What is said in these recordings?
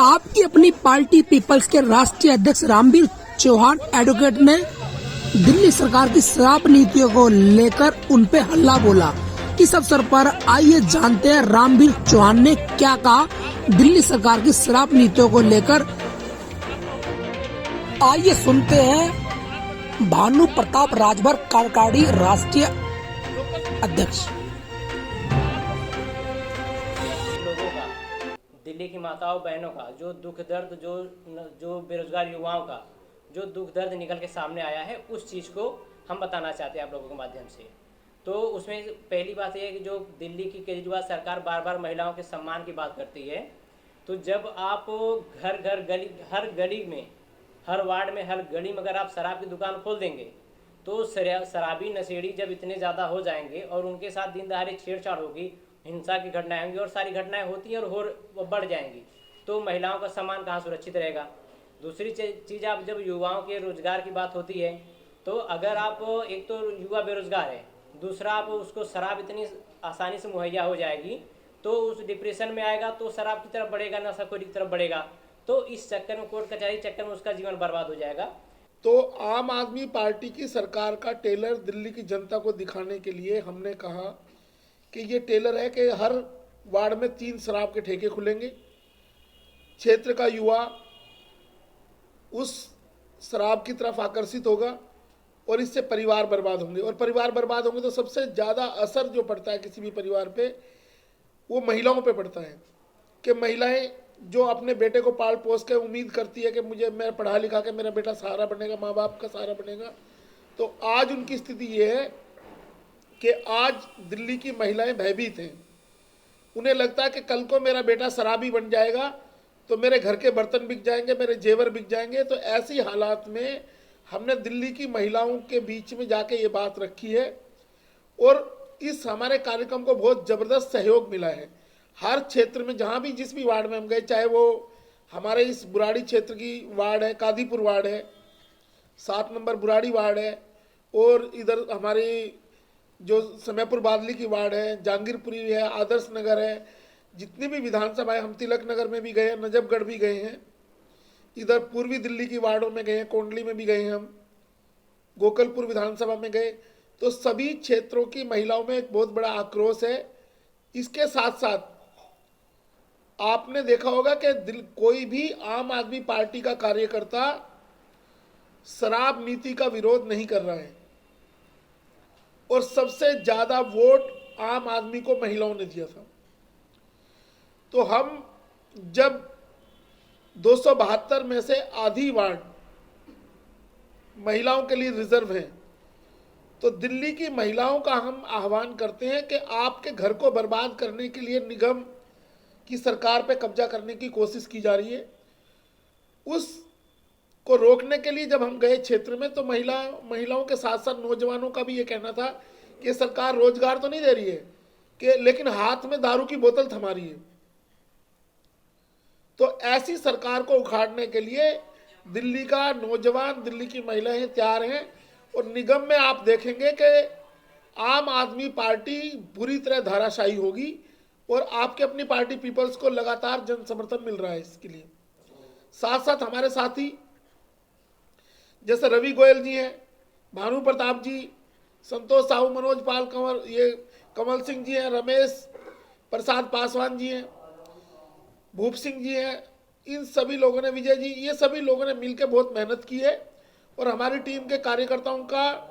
आपकी अपनी party peoples के राष्ट्रीय अध्यक्ष रामवीर चौहान एडवोकेट ने दिल्ली सरकार की शराब नीतियों को लेकर उन पे हल्ला बोला। इस अवसर पर आइए जानते हैं रामवीर चौहान ने क्या कहा दिल्ली सरकार की शराब नीतियों को लेकर। आइए सुनते हैं भानु प्रताप राजभर कालकाड़ी राष्ट्रीय अध्यक्ष। दिल्ली की माताओं बहनों का जो दुख दर्द, जो बेरोजगार युवाओं का जो दुख दर्द निकल के सामने आया है, उस चीज़ को हम बताना चाहते हैं आप लोगों के माध्यम से। तो उसमें पहली बात यह है कि जो दिल्ली की केजरीवाल सरकार बार बार महिलाओं के सम्मान की बात करती है, तो जब आप घर घर गली, हर गली में, हर वार्ड में, हर गली में अगर आप शराब की दुकान खोल देंगे तो शराबी नशेड़ी जब इतने ज़्यादा हो जाएंगे और उनके साथ दिन दहाड़े छेड़छाड़ होगी, हिंसा की घटनाएं होंगी और सारी घटनाएं होती हैं और वो बढ़ जाएंगी, तो महिलाओं का सम्मान कहाँ सुरक्षित रहेगा। दूसरी चीज़, आप जब युवाओं के रोजगार की बात होती है, तो अगर आप एक तो युवा बेरोजगार है, दूसरा आप उसको शराब इतनी आसानी से मुहैया हो जाएगी तो उस डिप्रेशन में आएगा, तो शराब की तरफ बढ़ेगा, नशाखोरी की तरफ बढ़ेगा, तो इस चक्कर में, कोर्ट कचहरी चक्कर में उसका जीवन बर्बाद हो जाएगा। तो आम आदमी पार्टी की सरकार का टेलर दिल्ली की जनता को दिखाने के लिए हमने कहा कि ये टेलर है कि हर वार्ड में 3 शराब के ठेके खुलेंगे। क्षेत्र का युवा उस शराब की तरफ आकर्षित होगा और इससे परिवार बर्बाद होंगे, और परिवार बर्बाद होंगे तो सबसे ज़्यादा असर जो पड़ता है किसी भी परिवार पे, वो महिलाओं पे पड़ता है। कि महिलाएं जो अपने बेटे को पाल पोस के उम्मीद करती है कि मैं पढ़ा लिखा के मेरा बेटा सहारा बनेगा, माँ बाप का सहारा बनेगा, तो आज उनकी स्थिति ये है कि आज दिल्ली की महिलाएं भयभीत हैं। उन्हें लगता है कि कल को मेरा बेटा शराबी बन जाएगा तो मेरे घर के बर्तन बिक जाएंगे, मेरे जेवर बिक जाएंगे। तो ऐसी हालात में हमने दिल्ली की महिलाओं के बीच में जाके ये बात रखी है और इस हमारे कार्यक्रम को बहुत ज़बरदस्त सहयोग मिला है। हर क्षेत्र में जहाँ भी जिस भी वार्ड में हम गए, चाहे वो हमारे इस बुराड़ी क्षेत्र की वार्ड है, कादीपुर वार्ड है, 7 नंबर बुराड़ी वार्ड है, और इधर हमारी जो समयपुर बादली की वार्ड है, जहांगीरपुरी है, आदर्श नगर है, जितनी भी विधानसभाएं, हम तिलक नगर में भी गए हैं, नजफगढ़ भी गए हैं, इधर पूर्वी दिल्ली की वार्डों में गए हैं, कोंडली में भी गए हैं, हम गोकलपुर विधानसभा में गए। तो सभी क्षेत्रों की महिलाओं में एक बहुत बड़ा आक्रोश है। इसके साथ साथ आपने देखा होगा कि कोई भी आम आदमी पार्टी का कार्यकर्ता शराब नीति का विरोध नहीं कर रहा है, और सबसे ज्यादा वोट आम आदमी को महिलाओं ने दिया था। तो हम जब 272 में से आधी वार्ड महिलाओं के लिए रिजर्व है, तो दिल्ली की महिलाओं का हम आह्वान करते हैं कि आपके घर को बर्बाद करने के लिए निगम की सरकार पे कब्जा करने की कोशिश की जा रही है। उस को रोकने के लिए जब हम गए क्षेत्र में, तो महिलाओं के साथ साथ नौजवानों का भी ये कहना था कि सरकार रोजगार तो नहीं दे रही है कि, लेकिन हाथ में दारू की बोतल थमा रही है। तो ऐसी सरकार को उखाड़ने के लिए दिल्ली का नौजवान, दिल्ली की महिलाएं तैयार हैं, और निगम में आप देखेंगे कि आम आदमी पार्टी बुरी तरह धाराशायी होगी, और आपके अपनी पार्टी पीपल्स को लगातार जन समर्थन मिल रहा है इसके लिए। साथ साथ हमारे साथी जैसे रवि गोयल जी हैं, भानु प्रताप जी, संतोष साहू, मनोज पाल कंवर, ये कमल सिंह जी हैं, रमेश प्रसाद पासवान जी हैं, भूप सिंह जी हैं, इन सभी लोगों ने, विजय जी, ये सभी लोगों ने मिलकर बहुत मेहनत की है, और हमारी टीम के कार्यकर्ताओं का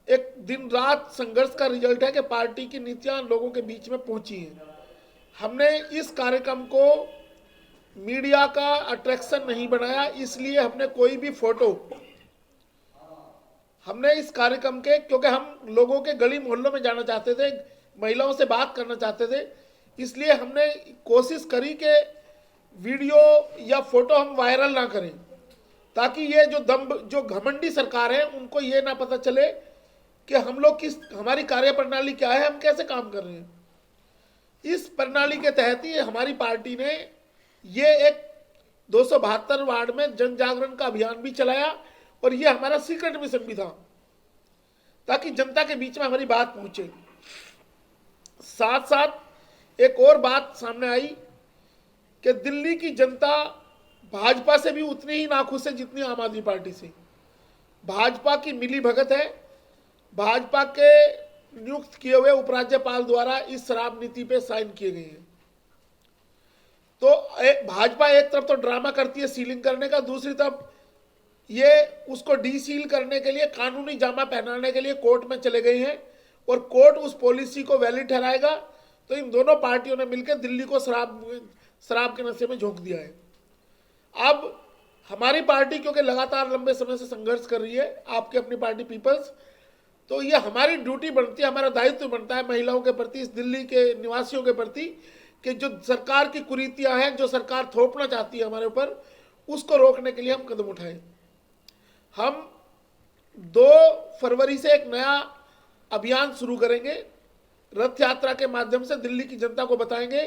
एक दिन रात संघर्ष का रिजल्ट है कि पार्टी की नीतियां लोगों के बीच में पहुंची हैं। हमने इस कार्यक्रम को मीडिया का अट्रैक्शन नहीं बनाया, इसलिए हमने कोई भी फोटो, हमने इस कार्यक्रम के, क्योंकि हम लोगों के गली मोहल्लों में जाना चाहते थे, महिलाओं से बात करना चाहते थे, इसलिए हमने कोशिश करी कि वीडियो या फोटो हम वायरल ना करें, ताकि ये जो घमंडी सरकार है उनको ये ना पता चले कि हम लोग हमारी कार्यप्रणाली क्या है, हम कैसे काम कर रहे हैं। इस प्रणाली के तहत ही हमारी पार्टी ने ये एक 272 वार्ड में जन जागरण का अभियान भी चलाया, और ये हमारा सीक्रेट मिशन भी था, ताकि जनता के बीच में हमारी बात पहुंचे। साथ साथ एक और बात सामने आई कि दिल्ली की जनता भाजपा से भी उतनी ही नाखुश है जितनी आम आदमी पार्टी से। भाजपा की मिली भगत है, भाजपा के नियुक्त किए हुए उपराज्यपाल द्वारा इस शराब नीति पे साइन किए गए हैं। तो भाजपा एक तरफ तो ड्रामा करती है सीलिंग करने का, दूसरी तरफ ये उसको डीसील करने के लिए, कानूनी जामा पहनाने के लिए कोर्ट में चले गए हैं और कोर्ट उस पॉलिसी को वैलिड ठहराएगा। तो इन दोनों पार्टियों ने मिलकर दिल्ली को शराब के नशे में झोंक दिया है। अब हमारी पार्टी क्योंकि लगातार लंबे समय से संघर्ष कर रही है, आपकी अपनी पार्टी पीपल्स, तो ये हमारी ड्यूटी बनती है, हमारा दायित्व बनता है महिलाओं के प्रति, इस दिल्ली के निवासियों के प्रति, कि जो सरकार की कुरीतियां हैं, जो सरकार थोपना चाहती है हमारे ऊपर, उसको रोकने के लिए हम कदम उठाएं। हम 2 फरवरी से एक नया अभियान शुरू करेंगे, रथ यात्रा के माध्यम से दिल्ली की जनता को बताएंगे